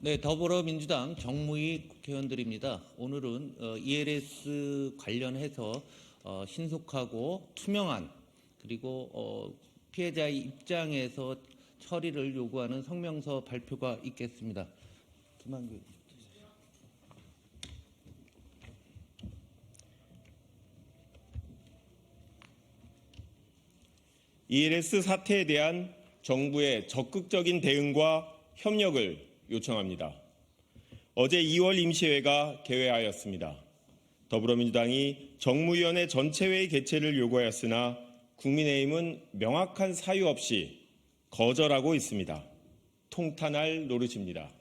네, 더불어민주당 정무위 국회의원들입니다. 오늘은 ELS 관련해서 신속하고 투명한 그리고 피해자의 입장에서 처리를 요구하는 성명서 발표가 있겠습니다. 김한규. ELS 사태에 대한 정부의 적극적인 대응과 협력을 요청합니다. 어제 2월 임시회가 개회하였습니다. 더불어민주당이 정무위원회 전체회의 개최를 요구하였으나 국민의힘은 명확한 사유 없이 거절하고 있습니다. 통탄할 노릇입니다.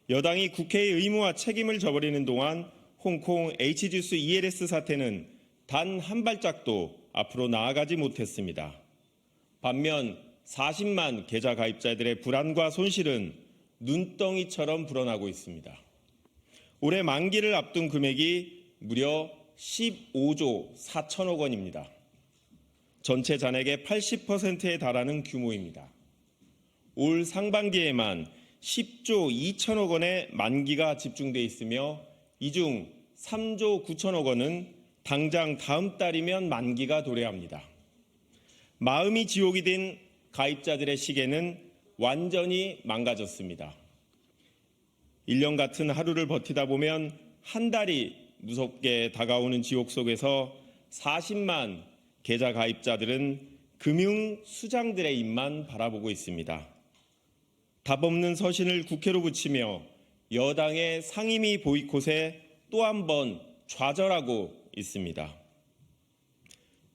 여당이 국회의 의무와 책임을 저버리는 동안 홍콩 H주스 ELS 사태는 단 한 발짝도 앞으로 나아가지 못했습니다. 반면 40만 계좌 가입자들의 불안과 손실은 눈덩이처럼 불어나고 있습니다. 올해 만기를 앞둔 금액이 무려 15조 4천억 원입니다. 전체 잔액의 80%에 달하는 규모입니다. 올 상반기에만 10조 2천억 원의 만기가 집중돼 있으며 이 중 3조 9천억 원은 당장 다음 달이면 만기가 도래합니다. 마음이 지옥이 된 가입자들의 시계는 완전히 망가졌습니다. 1년 같은 하루를 버티다 보면 한 달이 무섭게 다가오는 지옥 속에서 40만 계좌 가입자들은 금융 수장들의 입만 바라보고 있습니다. 답 없는 서신을 국회로 붙이며 여당의 상임위 보이콧에 또 한 번 좌절하고 있습니다.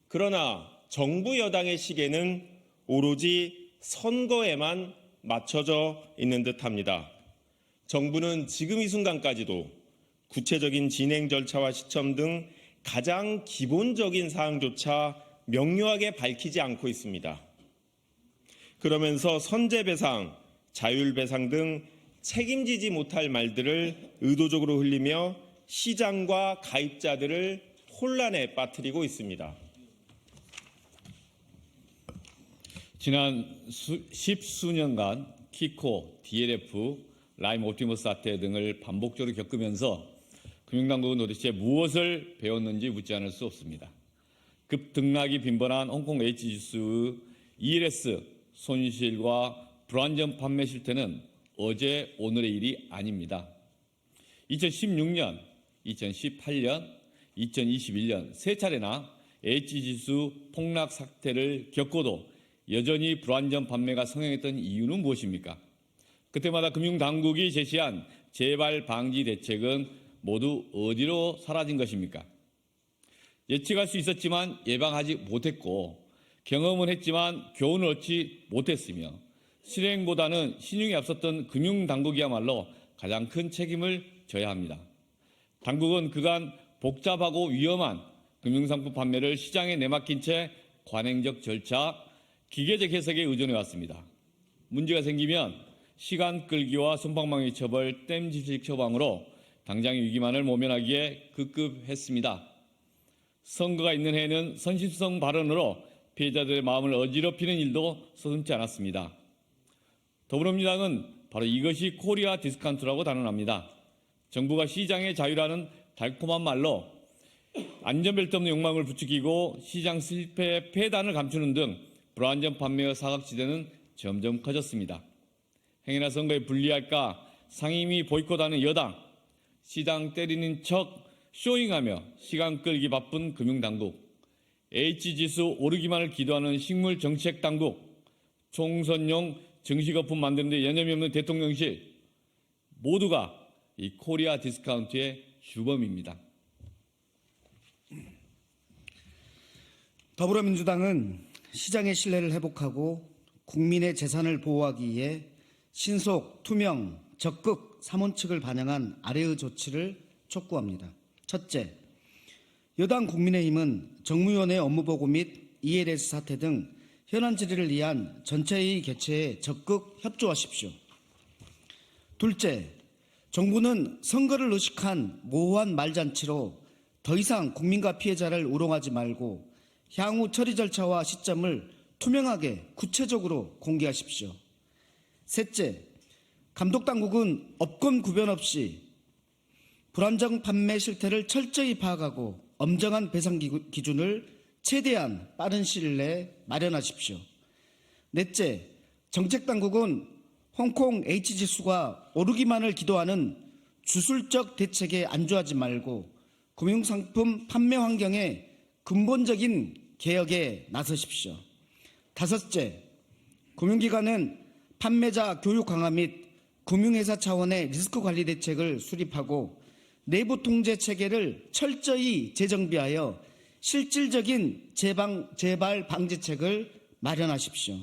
그러나 정부 여당의 시계는 오로지 선거에만 맞춰져 있는 듯합니다. 정부는 지금 이 순간까지도 구체적인 진행 절차와 시점 등 가장 기본적인 사항조차 명료하게 밝히지 않고 있습니다. 그러면서 선제배상, 자율배상 등 책임지지 못할 말들을 의도적으로 흘리며 시장과 가입자들을 혼란에 빠뜨리고 있습니다. 지난 십수년간 키코, DLF, 라임 옵티머스 사태 등을 반복적으로 겪으면서 금융당국은 도대체 무엇을 배웠는지 묻지 않을 수 없습니다. 급등락이 빈번한 홍콩 H주스 ELS 손실과 불안전 판매 실태는 어제 오늘의 일이 아닙니다. 2016년, 2018년, 2021년 세 차례나 H지수 폭락 사태를 겪고도 여전히 불안전 판매가 성행했던 이유는 무엇입니까? 그때마다 금융당국이 제시한 재발 방지 대책은 모두 어디로 사라진 것입니까? 예측할 수 있었지만 예방하지 못했고 경험은 했지만 교훈을 얻지 못했으며 실행보다는 신용이 앞섰던 금융당국이야말로 가장 큰 책임을 져야 합니다. 당국은 그간 복잡하고 위험한 금융상품 판매를 시장에 내맡긴 채 관행적 절차, 기계적 해석에 의존해 왔습니다. 문제가 생기면 시간 끌기와 솜방망이 처벌, 땜질식 처방으로 당장의 위기만을 모면하기에 급급했습니다. 선거가 있는 해에는 선심성 발언으로 피해자들의 마음을 어지럽히는 일도 서슴지 않았습니다. 더불어민주당은 바로 이것이 코리아 디스카운트라고 단언합니다. 정부가 시장의 자유라는 달콤한 말로 안전벨트 없는 욕망을 부추기고 시장 실패의 폐단을 감추는 등 불안전 판매의 사각지대는 점점 커졌습니다. 행여나 선거에 불리할까 상임위 보이콧하는 여당, 시장 때리는 척 쇼잉하며 시간 끌기 바쁜 금융당국, H지수 오르기만을 기도하는 식물정책당국, 총선용 정시거품 만드는 데 여념이 없는 대통령실, 모두가 이 코리아 디스카운트의 주범입니다. 더불어민주당은 시장의 신뢰를 회복하고 국민의 재산을 보호하기 위해 신속, 투명, 적극, 삼원칙을 반영한 아래의 조치를 촉구합니다. 첫째, 여당 국민의힘은 정무위원회 업무보고 및 ELS 사태 등 현안 질의를 위한 전체회의 개최에 적극 협조하십시오. 둘째, 정부는 선거를 의식한 모호한 말잔치로 더 이상 국민과 피해자를 우롱하지 말고 향후 처리 절차와 시점을 투명하게 구체적으로 공개하십시오. 셋째, 감독당국은 업권 구별 없이 불안정 판매 실태를 철저히 파악하고 엄정한 배상 기준을 최대한 빠른 시일 내에 마련하십시오. 넷째, 정책당국은 홍콩 H지수가 오르기만을 기도하는 주술적 대책에 안주하지 말고 금융상품 판매 환경의 근본적인 개혁에 나서십시오. 다섯째, 금융기관은 판매자 교육 강화 및 금융회사 차원의 리스크 관리 대책을 수립하고 내부 통제 체계를 철저히 재정비하여 실질적인 재발 방지책을 마련하십시오.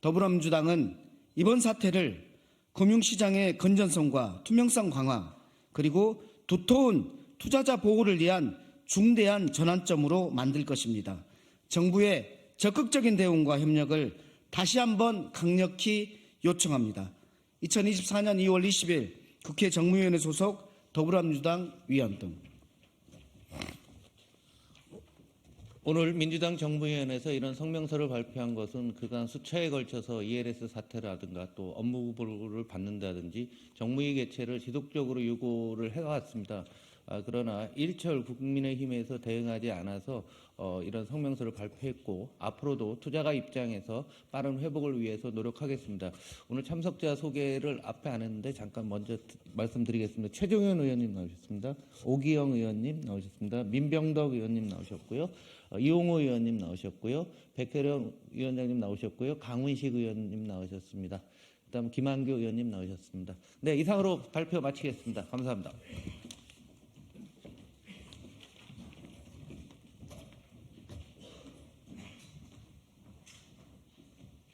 더불어민주당은 이번 사태를 금융시장의 건전성과 투명성 강화 그리고 두터운 투자자 보호를 위한 중대한 전환점으로 만들 것입니다. 정부의 적극적인 대응과 협력을 다시 한번 강력히 요청합니다. 2024년 2월 20일 국회 정무위원회 소속 더불어민주당 위원 등. 오늘 민주당 정무위원회에서 이런 성명서를 발표한 것은 그간 수차에 걸쳐서 ELS 사태라든가 또 업무 보고를 받는다든지 정무위 개최를 지속적으로 요구를 해왔습니다. 그러나 일철 국민의힘에서 대응하지 않아서 이런 성명서를 발표했고 앞으로도 투자가 입장에서 빠른 회복을 위해서 노력하겠습니다. 오늘 참석자 소개를 앞에 안 했는데 잠깐 먼저 말씀드리겠습니다. 최종현 의원님 나오셨습니다. 오기영 의원님 나오셨습니다. 민병덕 의원님 나오셨고요. 이용호 의원님 나오셨고요. 백혜령 위원장님 나오셨고요. 강훈식 의원님 나오셨습니다. 그다음 김한규 의원님 나오셨습니다. 네, 이상으로 발표 마치겠습니다. 감사합니다.